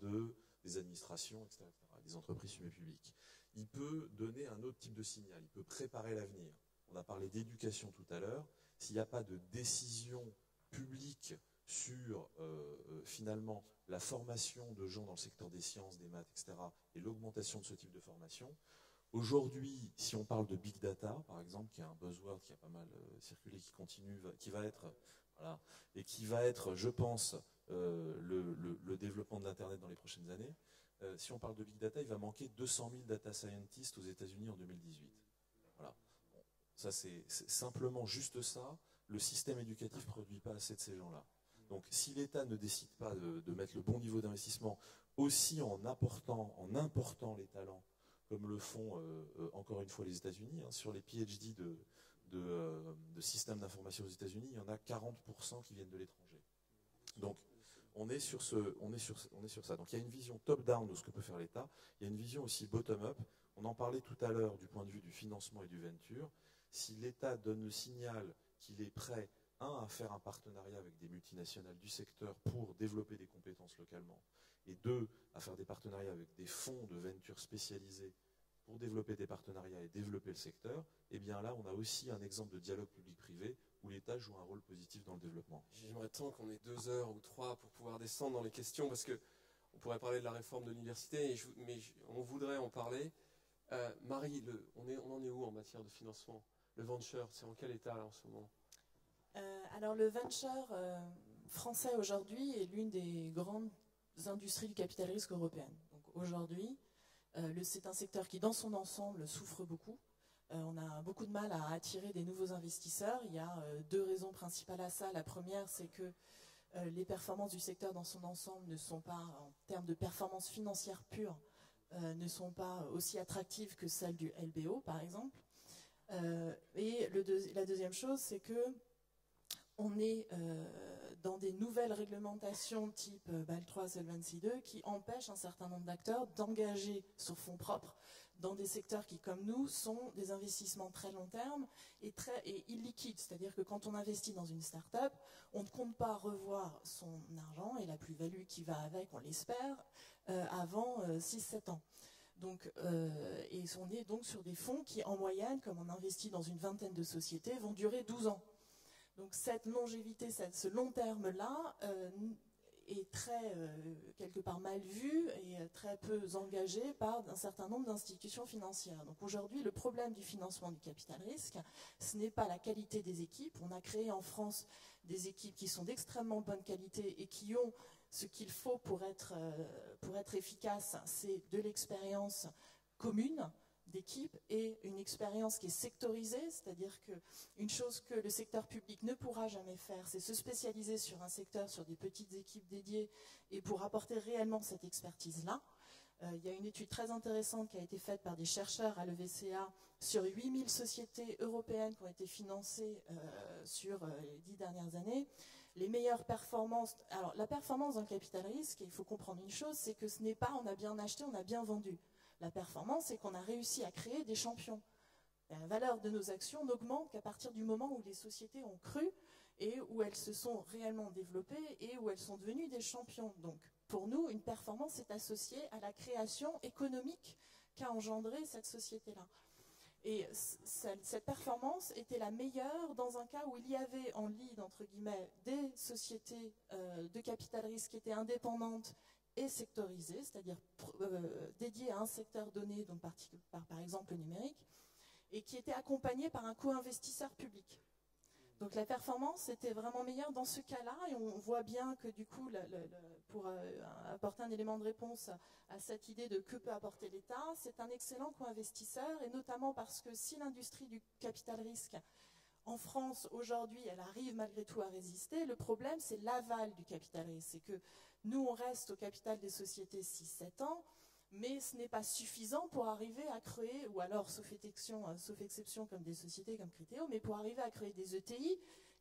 des administrations, etc., des entreprises publiques. Il peut donner un autre type de signal, il peut préparer l'avenir. On a parlé d'éducation tout à l'heure. S'il n'y a pas de décision publique sur finalement la formation de gens dans le secteur des sciences, des maths, etc., et l'augmentation de ce type de formation, Aujourd'hui, si on parle de big data, par exemple, qui est un buzzword qui a pas mal circulé, qui continue, qui va être, voilà, et qui va être, je pense, le développement de l'Internet dans les prochaines années. Si on parle de big data, il va manquer 200 000 data scientists aux États-Unis en 2018. Voilà. Bon, ça, c'est simplement juste ça. Le système éducatif ne produit pas assez de ces gens-là. Donc, si l'État ne décide pas de mettre le bon niveau d'investissement, aussi en important les talents, comme le font encore une fois les États-Unis, hein, sur les PhD de systèmes d'information aux États-Unis, il y en a 40% qui viennent de l'étranger. Donc, on est sur ça. Donc, il y a une vision top-down de ce que peut faire l'État. Il y a une vision aussi bottom-up. On en parlait tout à l'heure du point de vue du financement et du venture. Si l'État donne le signal qu'il est prêt, à faire un partenariat avec des multinationales du secteur pour développer des compétences localement, et 2, à faire des partenariats avec des fonds de venture spécialisés pour développer des partenariats et développer le secteur, et bien là, on a aussi un exemple de dialogue public-privé où l'État joue un rôle positif dans le développement. J'aimerais tant qu'on ait 2 heures ou 3 pour pouvoir descendre dans les questions, parce qu'on pourrait parler de la réforme de l'université, mais on voudrait en parler. Marie, on en est où en matière de financement? Le venture, c'est en quel état là en ce moment? Alors le venture français aujourd'hui est l'une des grandes industries du capital risque européenne. Donc aujourd'hui, c'est un secteur qui dans son ensemble souffre beaucoup. On a beaucoup de mal à attirer des nouveaux investisseurs. Il y a 2 raisons principales à ça. La première, c'est que les performances du secteur dans son ensemble ne sont pas, en termes de performance financière pure, ne sont pas aussi attractives que celles du LBO par exemple. Et la deuxième chose, c'est que on est dans des nouvelles réglementations type BAL 3, Solvency 2 qui empêchent un certain nombre d'acteurs d'engager sur fonds propres dans des secteurs qui, comme nous, sont des investissements très long terme et illiquides. C'est-à-dire que quand on investit dans une start-up, on ne compte pas revoir son argent et la plus-value qui va avec, on l'espère, avant 6-7 ans. Donc, et on est donc sur des fonds qui, en moyenne, comme on investit dans une vingtaine de sociétés, vont durer 12 ans. Donc cette longévité, ce long terme-là est très, quelque part mal vu et très peu engagé par un certain nombre d'institutions financières. Donc aujourd'hui, le problème du financement du capital risque, ce n'est pas la qualité des équipes. On a créé en France des équipes qui sont d'extrêmement bonne qualité et qui ont ce qu'il faut pour être efficaces, c'est de l'expérience commune d'équipe et une expérience qui est sectorisée, c'est-à-dire qu'une chose que le secteur public ne pourra jamais faire, c'est se spécialiser sur un secteur, sur des petites équipes dédiées et pour apporter réellement cette expertise-là. Il y a une étude très intéressante qui a été faite par des chercheurs à l'EVCA sur 8000 sociétés européennes qui ont été financées sur les 10 dernières années. Les meilleures performances, alors la performance dans le capital risque, il faut comprendre une chose, c'est que ce n'est pas on a bien acheté, on a bien vendu. La performance, c'est qu'on a réussi à créer des champions. La valeur de nos actions n'augmente qu'à partir du moment où les sociétés ont cru et où elles se sont réellement développées et où elles sont devenues des champions. Donc, pour nous, une performance est associée à la création économique qu'a engendrée cette société-là. Et cette performance était la meilleure dans un cas où il y avait en lead, entre guillemets, des sociétés de capital risque qui étaient indépendantes et sectorisées, c'est-à-dire dédiées à un secteur donné, donc par exemple le numérique, et qui étaient accompagnées par un co-investisseur public. Donc la performance était vraiment meilleure dans ce cas-là, et on voit bien que du coup, pour apporter un élément de réponse à cette idée de que peut apporter l'État, c'est un excellent co-investisseur, et notamment parce que si l'industrie du capital risque en France, aujourd'hui, elle arrive malgré tout à résister, le problème, c'est l'aval du capital risque. C'est que nous, on reste au capital des sociétés 6-7 ans, mais ce n'est pas suffisant pour arriver à créer, ou alors sauf exception comme des sociétés comme Criteo, mais pour arriver à créer des ETI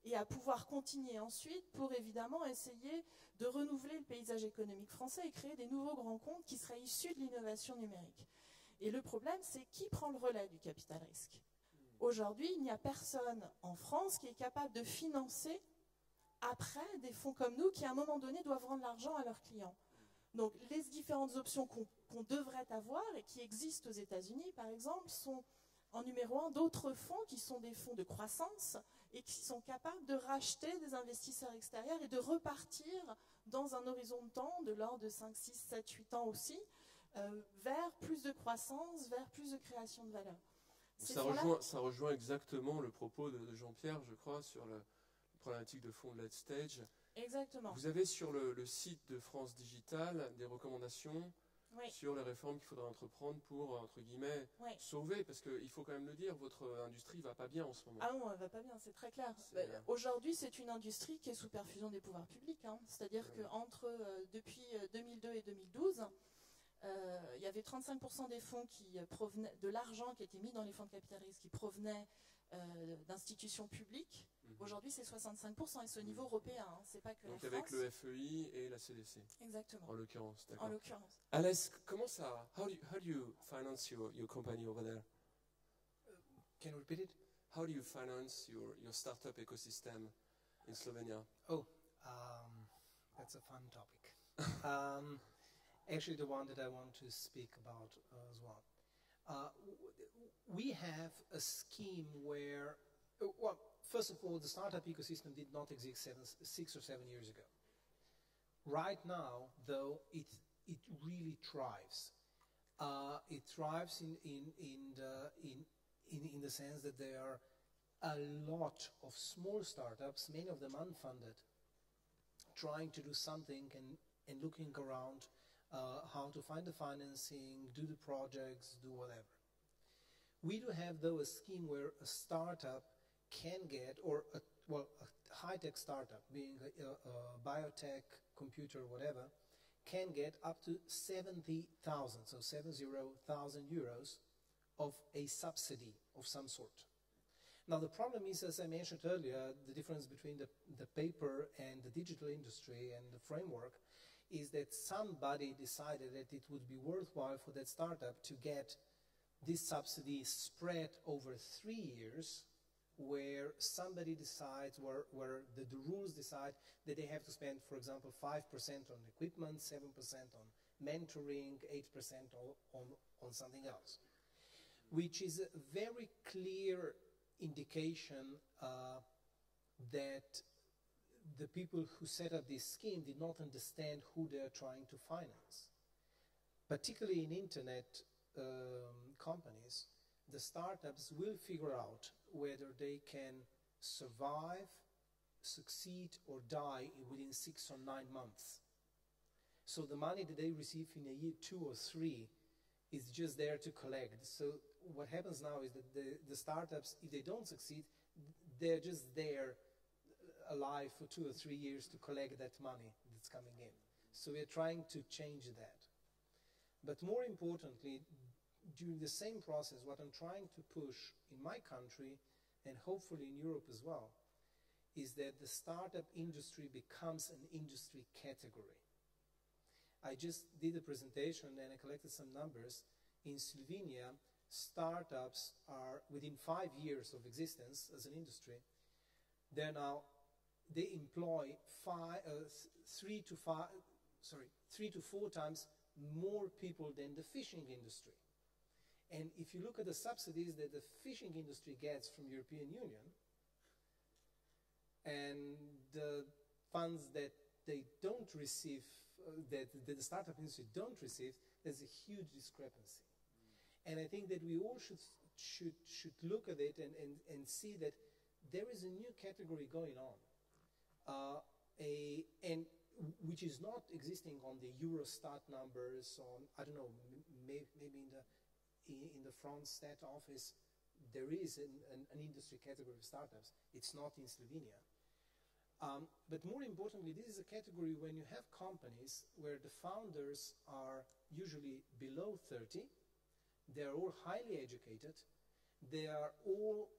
et à pouvoir continuer ensuite pour évidemment essayer de renouveler le paysage économique français et créer des nouveaux grands comptes qui seraient issus de l'innovation numérique. Et le problème, c'est qui prend le relais du capital risque. Aujourd'hui, il n'y a personne en France qui est capable de financer après des fonds comme nous qui, à un moment donné, doivent rendre l'argent à leurs clients. Donc, les différentes options qu'on devrait avoir et qui existent aux États-Unis, par exemple, sont en numéro 1 d'autres fonds qui sont des fonds de croissance et qui sont capables de racheter des investisseurs extérieurs et de repartir dans un horizon de temps de l'ordre de 5, 6, 7, 8 ans aussi, vers plus de croissance, vers plus de création de valeur. Ça rejoint exactement le propos de Jean-Pierre, je crois, sur la problématique de fond de Late Stage. Exactement. Vous avez sur le site de France Digital des recommandations sur les réformes qu'il faudra entreprendre pour, entre guillemets, sauver, parce qu'il faut quand même le dire, votre industrie ne va pas bien en ce moment. Ah non, elle ne va pas bien, c'est très clair. Aujourd'hui, c'est une industrie qui est sous perfusion des pouvoirs publics. Hein. C'est-à-dire que depuis 2002 et 2012, il y avait 35% des fonds qui provenaient de l'argent qui était mis dans les fonds de capital risque qui provenait d'institutions publiques. Aujourd'hui, c'est 65%, et c'est au niveau européen, hein. C'est pas que donc la avec France. le FEI et la CDC. Exactement. En l'occurrence, En l'occurrence. Alès, comment ça? How do you finance your company over there? Can you repeat it? How do you finance your startup ecosystem in Slovenia? Oh, that's a fun topic. Actually, the one that I want to speak about as well. We have a scheme where, well, first of all, the startup ecosystem did not exist 6 or 7 years ago. Right now, though, it really thrives. It thrives in the sense that there are a lot of small startups, many of them unfunded, trying to do something and looking around how to find the financing, do the projects, do whatever. We do have, though, a scheme where a startup can get, or a high-tech startup, being a biotech, computer, whatever, can get up to 70,000, so 70,000 euros of a subsidy of some sort. Now, the problem is, as I mentioned earlier, the difference between the paper and the digital industry and the framework is that somebody decided that it would be worthwhile for that startup to get this subsidy spread over 3 years, where somebody decides, where the rules decide that they have to spend, for example, 5% on equipment, 7% on mentoring, 8% on something else, which is a very clear indication that the people who set up this scheme did not understand who they are trying to finance. Particularly in internet companies, the startups will figure out whether they can survive, succeed, or die within 6 or 9 months. So the money that they receive in a year, 2 or 3, is just there to collect. So what happens now is that the startups, if they don't succeed, they're just there alive for 2 or 3 years to collect that money that's coming in. So we're trying to change that. But more importantly, during the same process, what I'm trying to push in my country, and hopefully in Europe as well, is that the startup industry becomes an industry category. I just did a presentation and I collected some numbers. In Slovenia, startups are, within 5 years of existence as an industry, they employ 3 to 4 times more people than the fishing industry. And if you look at the subsidies that the fishing industry gets from European Union and the funds that they don't receive, that the startup industry don't receive, there's a huge discrepancy. And I think that we all should look at it and see that there is a new category going on, and which is not existing on the Eurostat numbers, on, I don't know, maybe in the France stat office, there is an industry category of startups. It's not in Slovenia. But more importantly, this is a category when you have companies where the founders are usually below 30, they're all highly educated, they are all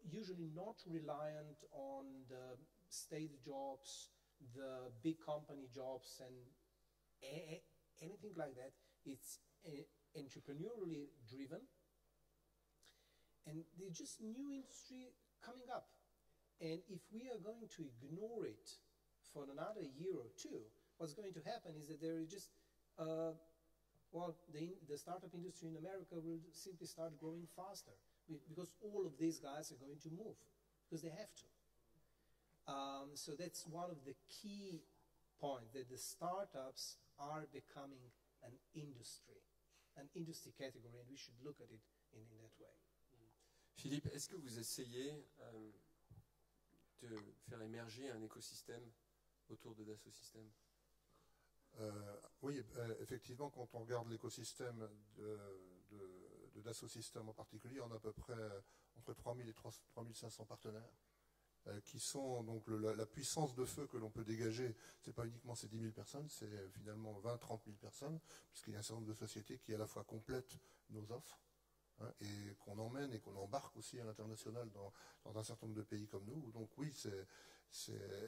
usually not reliant on the state jobs, the big company jobs, and anything like that. It's entrepreneurially driven, and there's just new industry coming up. And if we are going to ignore it for another year or two, what's going to happen is that there is just, the startup industry in America will simply start growing faster because all of these guys are going to move because they have to. So that's one of the key points, that the startups are becoming an industry. an industry category, and we should look at it in that way. Philippe, est-ce que vous essayez de faire émerger un écosystème autour de Dassault Systèmes? Oui, effectivement, quand on regarde l'écosystème de Dassault Systèmes en particulier, on a à peu près entre 3000 et 3500 partenaires qui sont donc la puissance de feu que l'on peut dégager. C'est pas uniquement ces 10 000 personnes, c'est finalement 20-30 000 personnes, puisqu'il y a un certain nombre de sociétés qui à la fois complètent nos offres, hein, et qu'on emmène et qu'on embarque aussi à l'international dans un certain nombre de pays comme nous. Donc oui, c'est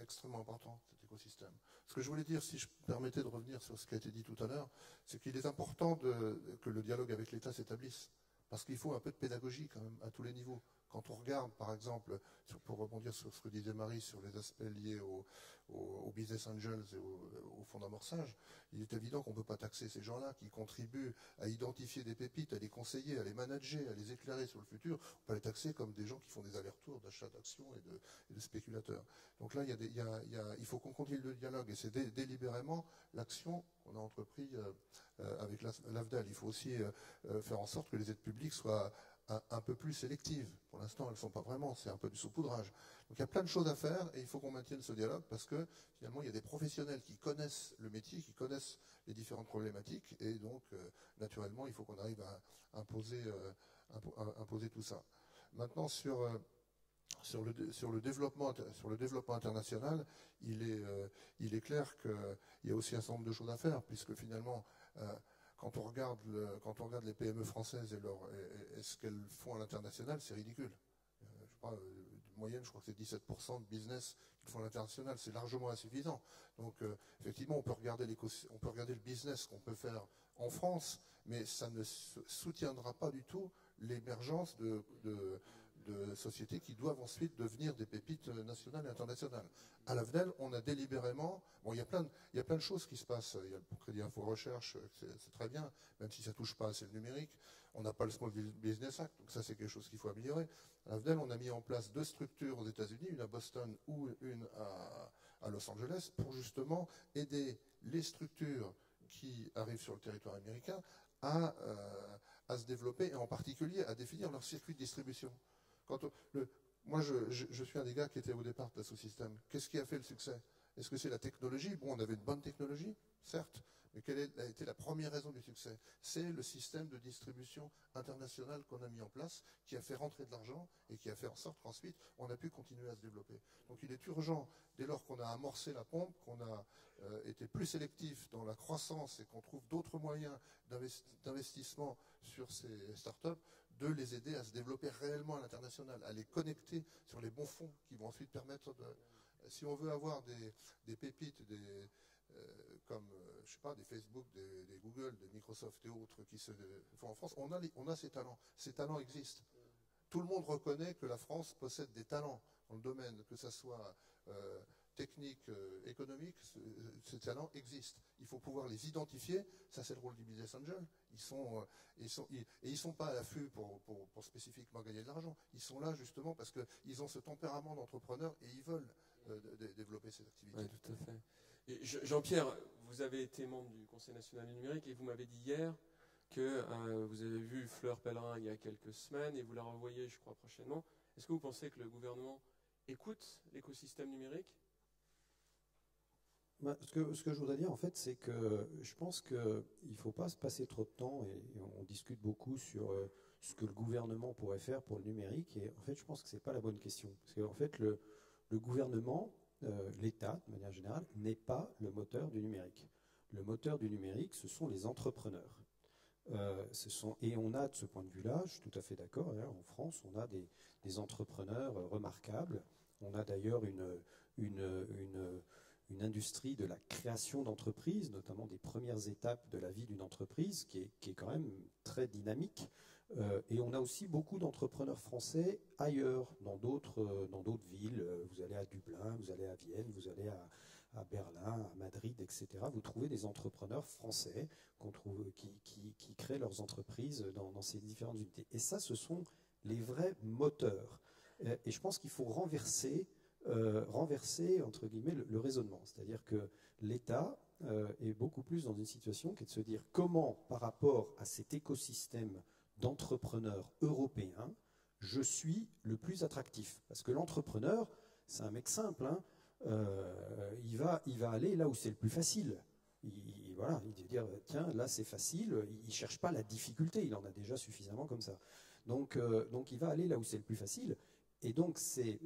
extrêmement important, cet écosystème. Ce que je voulais dire, si je permettais de revenir sur ce qui a été dit tout à l'heure, c'est qu'il est important que le dialogue avec l'État s'établisse. Parce qu'il faut un peu de pédagogie quand même à tous les niveaux. Quand on regarde, par exemple, pour rebondir sur ce que disait Marie sur les aspects liés aux business angels et au fonds d'amorçage, il est évident qu'on ne peut pas taxer ces gens-là qui contribuent à identifier des pépites, à les conseiller, à les manager, à les éclairer sur le futur. On ne peut pas les taxer comme des gens qui font des allers-retours d'achat d'actions et de spéculateurs. Donc là, il faut qu'on continue le dialogue, et c'est délibérément l'action qu'on a entrepris avec l'AFDEL. Il faut aussi faire en sorte que les aides publiques soient un peu plus sélectives. Pour l'instant, elles ne sont pas vraiment, c'est un peu du saupoudrage. Donc il y a plein de choses à faire, et il faut qu'on maintienne ce dialogue, parce que finalement, il y a des professionnels qui connaissent le métier, qui connaissent les différentes problématiques, et donc naturellement, il faut qu'on arrive à imposer tout ça. Maintenant, sur le développement international, il est clair qu'il y a aussi un certain nombre de choses à faire, puisque finalement, quand on regarde les PME françaises et ce qu'elles font à l'international, c'est ridicule. De moyenne, je crois que c'est 17% de business qu'ils font à l'international, c'est largement insuffisant. Donc, effectivement, on peut regarder le business qu'on peut faire en France, mais ça ne soutiendra pas du tout l'émergence de sociétés qui doivent ensuite devenir des pépites nationales et internationales. À l'AFDEL, on a délibérément... Bon, il y a plein de choses qui se passent. Il y a le Crédit Info Recherche, c'est très bien, même si ça ne touche pas assez le numérique. On n'a pas le Small Business Act, donc ça, c'est quelque chose qu'il faut améliorer. À l'AFDEL, on a mis en place 2 structures aux États-Unis, une à Boston ou une à Los Angeles, pour justement aider les structures qui arrivent sur le territoire américain à se développer, et en particulier à définir leur circuit de distribution. Moi, je suis un des gars qui était au départ de Dassault Systèmes. Qu'est-ce qui a fait le succès? Est-ce que c'est la technologie? Bon, on avait une bonne technologie, certes, mais quelle a été la première raison du succès? C'est le système de distribution internationale qu'on a mis en place, qui a fait rentrer de l'argent et qui a fait en sorte qu'ensuite, on a pu continuer à se développer. Donc il est urgent, dès lors qu'on a amorcé la pompe, qu'on a été plus sélectif dans la croissance et qu'on trouve d'autres moyens d'investissement sur ces startups, de les aider à se développer réellement à l'international, à les connecter sur les bons fonds qui vont ensuite permettre de... Si on veut avoir des pépites, comme, je sais pas, des Facebook, des Google, des Microsoft et autres qui se font en France, on a ces talents. Ces talents existent. Tout le monde reconnaît que la France possède des talents dans le domaine, que ce soit technique, économique, ces talents existent. Il faut pouvoir les identifier. Ça, c'est le rôle du business angel. Ils sont pas à l'affût pour spécifiquement gagner de l'argent. Ils sont là justement parce qu'ils ont ce tempérament d'entrepreneur et ils veulent développer ces activités. Oui, tout à fait. Et Jean-Pierre, vous avez été membre du Conseil national du numérique et vous m'avez dit hier que vous avez vu Fleur Pellerin il y a quelques semaines et vous la revoyez, je crois, prochainement. Est-ce que vous pensez que le gouvernement écoute l'écosystème numérique? Ce que je voudrais dire, en fait, c'est que je pense qu'il ne faut pas se passer trop de temps, et on discute beaucoup sur ce que le gouvernement pourrait faire pour le numérique, et en fait, je pense que ce n'est pas la bonne question. Parce qu'en fait, le gouvernement, l'État, de manière générale, n'est pas le moteur du numérique. Le moteur du numérique, ce sont les entrepreneurs. Et on a, de ce point de vue-là, je suis tout à fait d'accord, en France, on a des entrepreneurs remarquables. On a d'ailleurs une industrie de la création d'entreprises, notamment des premières étapes de la vie d'une entreprise, qui est quand même très dynamique. Et on a aussi beaucoup d'entrepreneurs français ailleurs, dans d'autres villes. Vous allez à Dublin, vous allez à Vienne, vous allez à Berlin, à Madrid, etc. Vous trouvez des entrepreneurs français qui créent leurs entreprises dans ces différentes unités. Et ça, ce sont les vrais moteurs. Et je pense qu'il faut renverser renverser, entre guillemets, le raisonnement. C'est-à-dire que l'État est beaucoup plus dans une situation qui est de se dire comment, par rapport à cet écosystème d'entrepreneurs européens, je suis le plus attractif. Parce que l'entrepreneur, c'est un mec simple, hein, il va aller là où c'est le plus facile. Voilà, il va dire, tiens, là c'est facile, il ne cherche pas la difficulté, il en a déjà suffisamment comme ça. Donc il va aller là où c'est le plus facile. Et donc c'est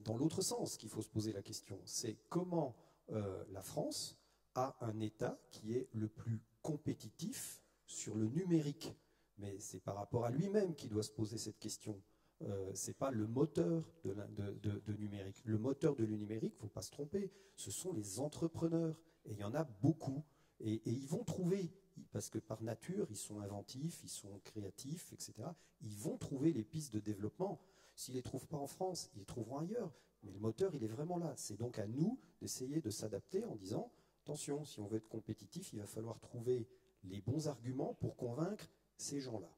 dans l'autre sens qu'il faut se poser la question. C'est comment la France a un État qui est le plus compétitif sur le numérique. Mais c'est par rapport à lui-même qu'il doit se poser cette question. Ce n'est pas le moteur de numérique. Le moteur de numérique, il ne faut pas se tromper, ce sont les entrepreneurs. Et il y en a beaucoup. Et ils vont trouver, parce que par nature, ils sont inventifs, ils sont créatifs, etc. Ils vont trouver les pistes de développement. S'ils ne les trouvent pas en France, ils les trouveront ailleurs. Mais le moteur, il est vraiment là. C'est donc à nous d'essayer de s'adapter en disant, attention, si on veut être compétitif, il va falloir trouver les bons arguments pour convaincre ces gens-là.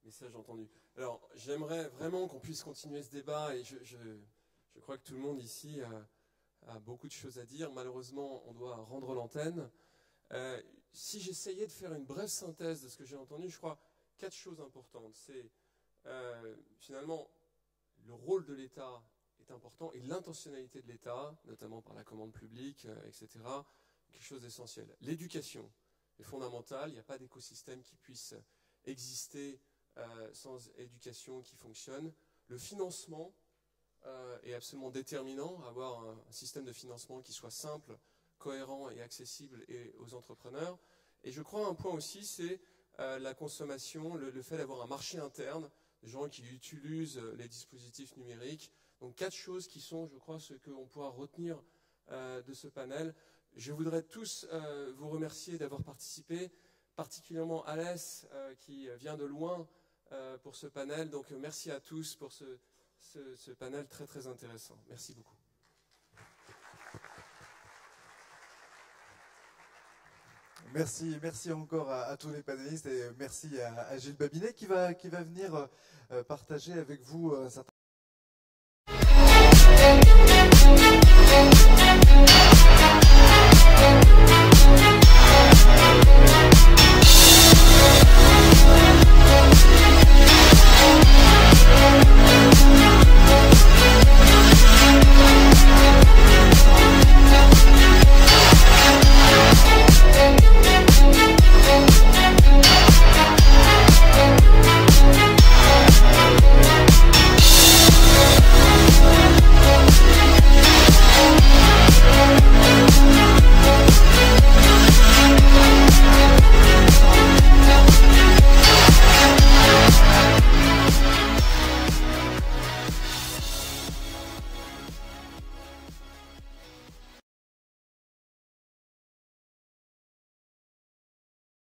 Message entendu. Alors, j'aimerais vraiment qu'on puisse continuer ce débat et je crois que tout le monde ici a beaucoup de choses à dire. Malheureusement, on doit rendre l'antenne. Si j'essayais de faire une brève synthèse de ce que j'ai entendu, je crois 4 choses importantes. C'est finalement le rôle de l'État est important et l'intentionnalité de l'État, notamment par la commande publique, etc., quelque chose d'essentiel. L'éducation est fondamentale. Il n'y a pas d'écosystème qui puisse exister sans éducation qui fonctionne. Le financement est absolument déterminant, avoir un système de financement qui soit simple, cohérent et accessible aux entrepreneurs. Et je crois un point aussi, c'est la consommation, le fait d'avoir un marché interne, des gens qui utilisent les dispositifs numériques. Donc 4 choses qui sont, je crois, ce qu'on pourra retenir de ce panel. Je voudrais tous vous remercier d'avoir participé, particulièrement Alès qui vient de loin pour ce panel. Donc merci à tous pour ce panel très très intéressant. Merci beaucoup. Merci encore à tous les panélistes et merci à Gilles Babinet qui va venir partager avec vous un certain